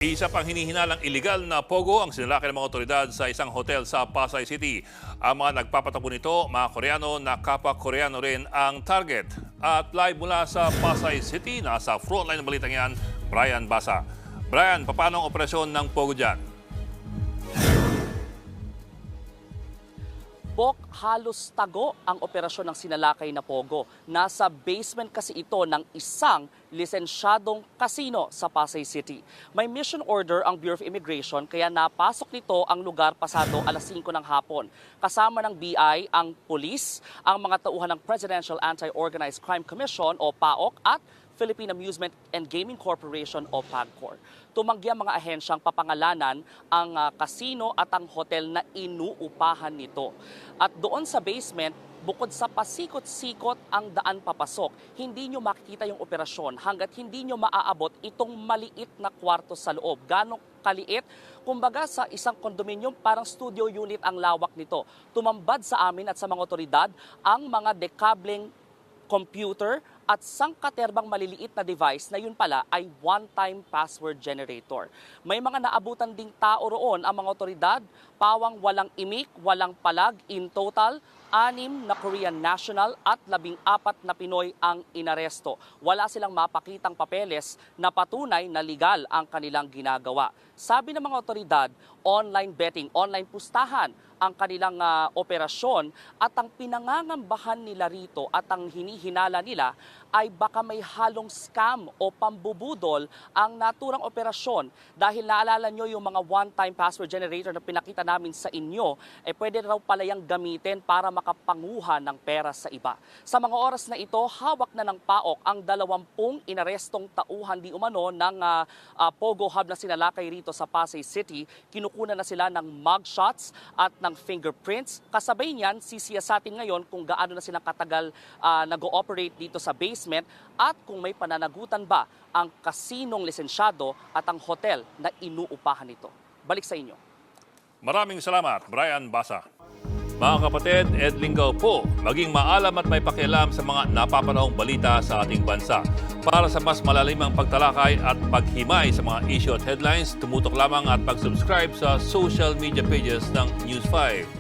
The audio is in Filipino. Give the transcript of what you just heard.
Isa pang hinihinalang iligal na pogo ang sinalaki ng mga otoridad sa isang hotel sa Pasay City. Ang mga nagpapatakbo nito, mga Koreano na kapwa Koreano rin ang target. At live mula sa Pasay City, nasa frontline ng balitang yan, Brian Basa. Brian, paano ang operasyon ng pogo dyan? Halos tago ang operasyon ng sinalakay na pogo. Nasa basement kasi ito ng isang lisensyadong kasino sa Pasay City. May mission order ang Bureau of Immigration kaya napasok nito ang lugar pasado alas 5 ng hapon. Kasama ng BI ang pulis, ang mga tauhan ng Presidential Anti-Organized Crime Commission o PAOK at Philippine Amusement and Gaming Corporation o PAGCOR. Tumanggi ang mga ahensyang papangalanan ang kasino at ang hotel na inuupahan nito. At doon sa basement, bukod sa pasikot-sikot ang daan papasok, hindi nyo makikita yung operasyon hanggat hindi nyo maaabot itong maliit na kwarto sa loob. Ganong kaliit? Kumbaga sa isang kondominium, parang studio unit ang lawak nito. Tumambad sa amin at sa mga otoridad ang mga dekableng computer at sangkaterbang maliliit na device na yun pala ay one-time password generator. May mga naabutan ding tao roon ang mga otoridad, pawang walang imik, walang palag, in total, 6 na Korean national at 14 na Pinoy ang inaresto. Wala silang mapakitang papeles na patunay na legal ang kanilang ginagawa. Sabi ng mga otoridad, online betting, online pustahan ang kanilang operasyon at ang pinangangambahan nila rito at ang hinihinala nila ay baka may halong scam o pambubudol ang naturang operasyon. Dahil naalala nyo yung mga one-time password generator na pinakita namin sa inyo, pwede raw pala yung gamitin para makapanguha ng pera sa iba. Sa mga oras na ito, hawak na ng PAOK ang 20 inarestong tauhan di umano ng Pogo Hub na sinalakay rito sa Pasay City. Kinukunan na sila ng mugshots at ng fingerprints. Kasabay niyan, sisiyasatin ngayon kung gaano na silang katagal nag-ooperate dito sa basement at kung may pananagutan ba ang kasinong lisensyado at ang hotel na inuupahan nito. Balik sa inyo. Maraming salamat, Brian Basa. Mga kapatid, Ed Lingaw po, maging maalam at may pakialam sa mga napapanahong balita sa ating bansa. Para sa mas malalimang pagtalakay at paghimay sa mga issue at headlines, tumutok lamang at pag-subscribe sa social media pages ng News 5.